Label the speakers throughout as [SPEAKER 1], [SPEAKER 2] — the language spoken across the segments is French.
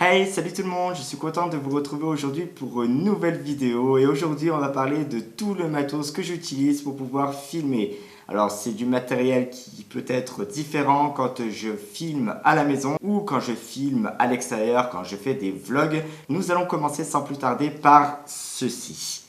[SPEAKER 1] Hey, salut tout le monde, je suis content de vous retrouver aujourd'hui pour une nouvelle vidéo et aujourd'hui on va parler de tout le matos que j'utilise pour pouvoir filmer. Alors c'est du matériel qui peut être différent quand je filme à la maison ou quand je filme à l'extérieur, quand je fais des vlogs. Nous allons commencer sans plus tarder par ceci.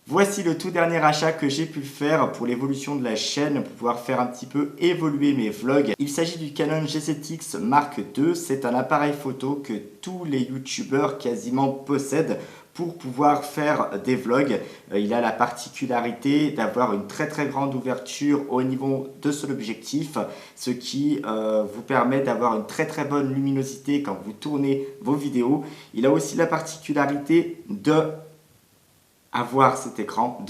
[SPEAKER 1] Voici le tout dernier achat que j'ai pu faire pour l'évolution de la chaîne, pour pouvoir faire un petit peu évoluer mes vlogs. Il s'agit du Canon G7X Mark II. C'est un appareil photo que tous les youtubeurs quasiment possèdent pour pouvoir faire des vlogs. Il a la particularité d'avoir une très grande ouverture au niveau de son objectif, ce qui vous permet d'avoir une très bonne luminosité quand vous tournez vos vidéos. Il a aussi la particularité d'avoir cet écran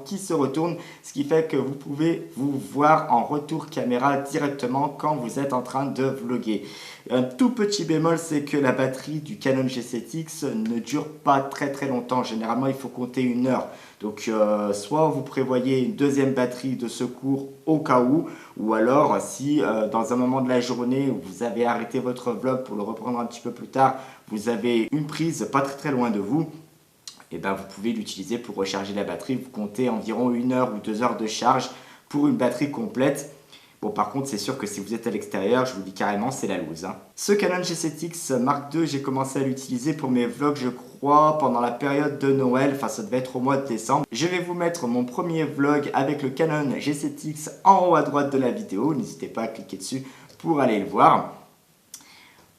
[SPEAKER 1] qui se retourne, ce qui fait que vous pouvez vous voir en retour caméra directement quand vous êtes en train de vlogger. Un tout petit bémol, c'est que la batterie du Canon G7X ne dure pas très longtemps. Généralement, il faut compter 1 heure. Donc, soit vous prévoyez une deuxième batterie de secours au cas où, ou alors si dans un moment de la journée où vous avez arrêté votre vlog pour le reprendre un petit peu plus tard, vous avez une prise pas très loin de vous, et ben vous pouvez l'utiliser pour recharger la batterie. Vous comptez environ 1 heure ou 2 heures de charge pour une batterie complète. Bon, par contre, c'est sûr que si vous êtes à l'extérieur, je vous dis carrément, c'est la loose. Ce Canon G7X Mark II, j'ai commencé à l'utiliser pour mes vlogs, je crois, pendant la période de Noël. Enfin, ça devait être au mois de décembre. Je vais vous mettre mon premier vlog avec le Canon G7X en haut à droite de la vidéo. N'hésitez pas à cliquer dessus pour aller le voir.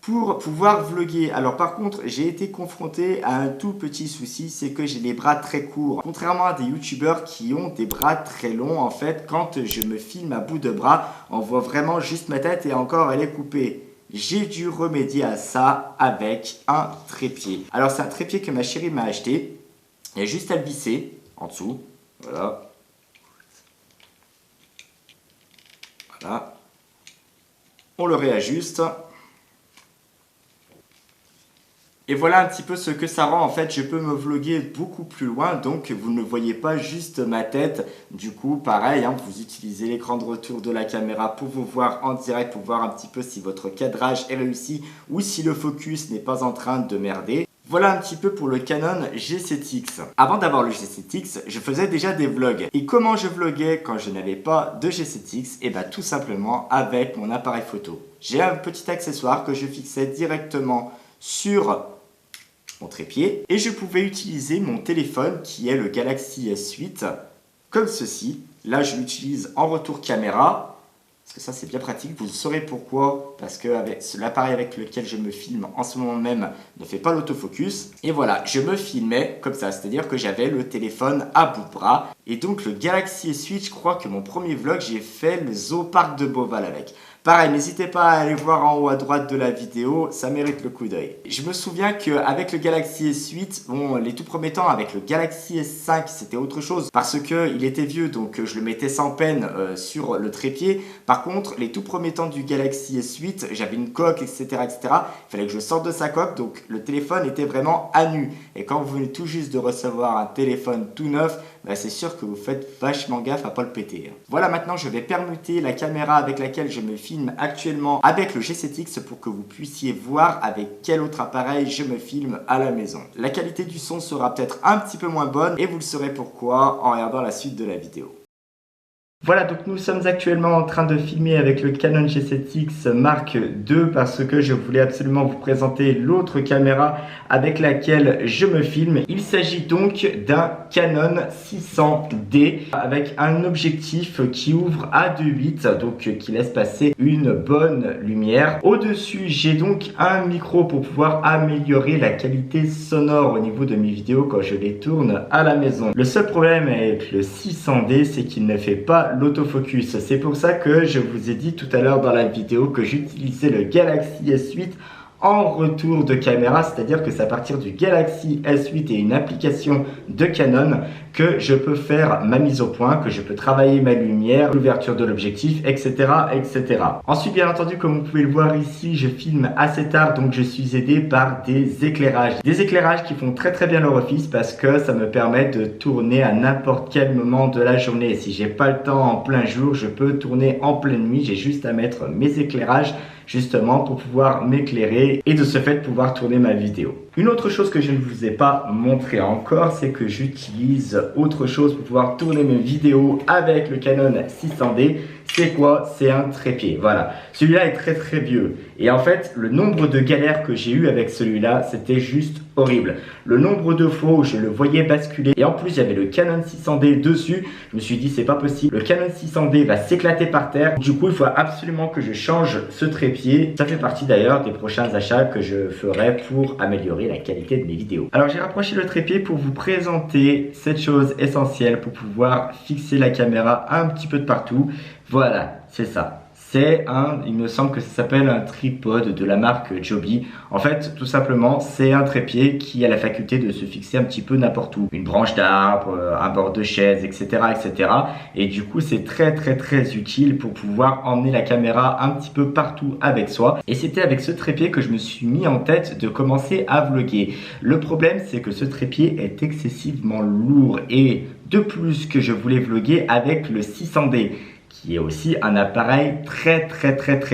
[SPEAKER 1] Pour pouvoir vlogger, alors par contre j'ai été confronté à un tout petit souci, c'est que j'ai les bras très courts. Contrairement à des youtubeurs qui ont des bras très longs, en fait quand je me filme à bout de bras, on voit vraiment juste ma tête et encore elle est coupée. J'ai dû remédier à ça avec un trépied. Alors c'est un trépied que ma chérie m'a acheté, il y a juste à le visser en dessous, voilà. Voilà. On le réajuste. Et voilà un petit peu ce que ça rend. En fait, je peux me vlogger beaucoup plus loin, donc vous ne voyez pas juste ma tête. Du coup, pareil, vous utilisez l'écran de retour de la caméra pour vous voir en direct, pour voir un petit peu si votre cadrage est réussi ou si le focus n'est pas en train de merder. Voilà un petit peu pour le Canon G7X. Avant d'avoir le G7X, je faisais déjà des vlogs. Et comment je vloguais quand je n'avais pas de G7X? Et bien tout simplement avec mon appareil photo. J'ai un petit accessoire que je fixais directement sur mon trépied et je pouvais utiliser mon téléphone qui est le Galaxy S8 comme ceci. Là je l'utilise en retour caméra parce que ça c'est bien pratique, vous saurez pourquoi, parce que l'appareil avec lequel je me filme en ce moment même ne fait pas l'autofocus. Et voilà, je me filmais comme ça, c'est à dire que j'avais le téléphone à bout de bras. Et donc le Galaxy S8, je crois que mon premier vlog j'ai fait le Zoopark de Beauval avec. Pareil, n'hésitez pas à aller voir en haut à droite de la vidéo, ça mérite le coup d'œil. Je me souviens qu'avec le Galaxy S8, bon, les tout premiers temps avec le Galaxy S5, c'était autre chose parce qu'il était vieux, donc je le mettais sans peine sur le trépied. Par contre, les tout premiers temps du Galaxy S8, j'avais une coque, etc., etc. Il fallait que je sorte de sa coque, donc le téléphone était vraiment à nu. Et quand vous venez tout juste de recevoir un téléphone tout neuf, c'est sûr que vous faites vachement gaffe à ne pas le péter. Voilà, maintenant je vais permuter la caméra avec laquelle je me filme actuellement avec le G7X pour que vous puissiez voir avec quel autre appareil je me filme à la maison. La qualité du son sera peut-être un petit peu moins bonne et vous le saurez pourquoi en regardant la suite de la vidéo. Voilà, donc nous sommes actuellement en train de filmer avec le Canon G7X Mark II parce que je voulais absolument vous présenter l'autre caméra avec laquelle je me filme. Il s'agit donc d'un Canon 600D avec un objectif qui ouvre à 2.8, donc qui laisse passer une bonne lumière. Au-dessus, j'ai donc un micro pour pouvoir améliorer la qualité sonore au niveau de mes vidéos quand je les tourne à la maison. Le seul problème avec le 600D, c'est qu'il ne fait pas l'autofocus. C'est pour ça que je vous ai dit tout à l'heure dans la vidéo que j'utilisais le Galaxy S8 en retour de caméra, c'est-à-dire que c'est à partir du Galaxy S8 et une application de Canon que je peux faire ma mise au point, que je peux travailler ma lumière, l'ouverture de l'objectif, etc., etc. Ensuite, bien entendu, comme vous pouvez le voir ici, je filme assez tard, donc je suis aidé par des éclairages. Des éclairages qui font très bien leur office parce que ça me permet de tourner à n'importe quel moment de la journée. Et si j'ai pas le temps en plein jour, je peux tourner en pleine nuit, j'ai juste à mettre mes éclairages justement pour pouvoir m'éclairer et de ce fait pouvoir tourner ma vidéo. Une autre chose que je ne vous ai pas montré encore, c'est que j'utilise autre chose pour pouvoir tourner mes vidéos avec le Canon 600D. C'est quoi? C'est un trépied, voilà. Celui-là est très vieux. Et en fait, le nombre de galères que j'ai eu avec celui-là, c'était juste horrible. Le nombre de fois où je le voyais basculer, et en plus, il y avait le Canon 600D dessus. Je me suis dit, c'est pas possible. Le Canon 600D va s'éclater par terre. Du coup, il faut absolument que je change ce trépied. Ça fait partie d'ailleurs des prochains achats que je ferai pour améliorer la qualité de mes vidéos. Alors, j'ai rapproché le trépied pour vous présenter cette chose essentielle pour pouvoir fixer la caméra un petit peu de partout. Voilà, c'est ça. C'est il me semble que ça s'appelle un tripode de la marque Joby. En fait, tout simplement, c'est un trépied qui a la faculté de se fixer un petit peu n'importe où. Une branche d'arbre, un bord de chaise, etc., etc. Et du coup, c'est très utile pour pouvoir emmener la caméra un petit peu partout avec soi. Et c'était avec ce trépied que je me suis mis en tête de commencer à vlogger. Le problème, c'est que ce trépied est excessivement lourd. Et de plus que je voulais vlogger avec le 600D. Qui est aussi un appareil très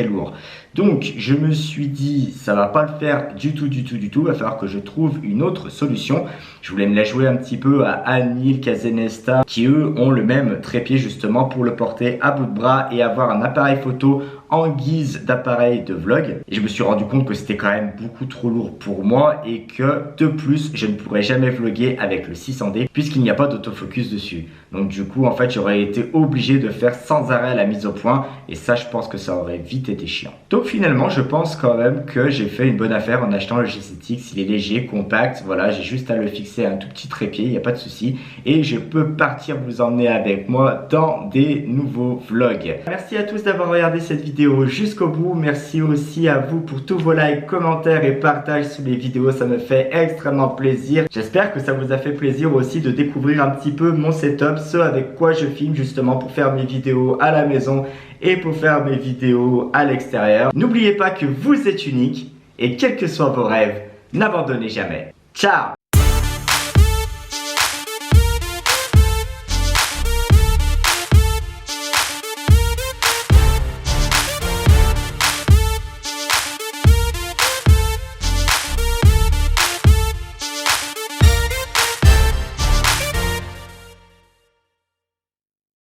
[SPEAKER 1] lourd. Donc je me suis dit ça va pas le faire du tout, il va falloir que je trouve une autre solution. Je voulais me la jouer un petit peu à Anil, Cazenesta qui eux ont le même trépied justement pour le porter à bout de bras et avoir un appareil photo en guise d'appareil de vlog. Et je me suis rendu compte que c'était quand même beaucoup trop lourd pour moi et que de plus je ne pourrais jamais vlogger avec le 600D puisqu'il n'y a pas d'autofocus dessus. Donc du coup en fait j'aurais été obligé de faire sans arrêt la mise au point et ça je pense que ça aurait vite été chiant. Donc finalement je pense quand même que j'ai fait une bonne affaire en achetant le G7X. Il est léger, compact, voilà, j'ai juste à le fixer à un tout petit trépied, il n'y a pas de souci et je peux partir vous emmener avec moi dans des nouveaux vlogs. Merci à tous d'avoir regardé cette vidéo jusqu'au bout. Merci aussi à vous pour tous vos likes, commentaires et partages sous les vidéos, ça me fait extrêmement plaisir. J'espère que ça vous a fait plaisir aussi de découvrir un petit peu mon setup, ce avec quoi je filme justement pour faire mes vidéos à la maison et pour faire mes vidéos à l'extérieur. N'oubliez pas que vous êtes unique et quels que soient vos rêves, n'abandonnez jamais. Ciao!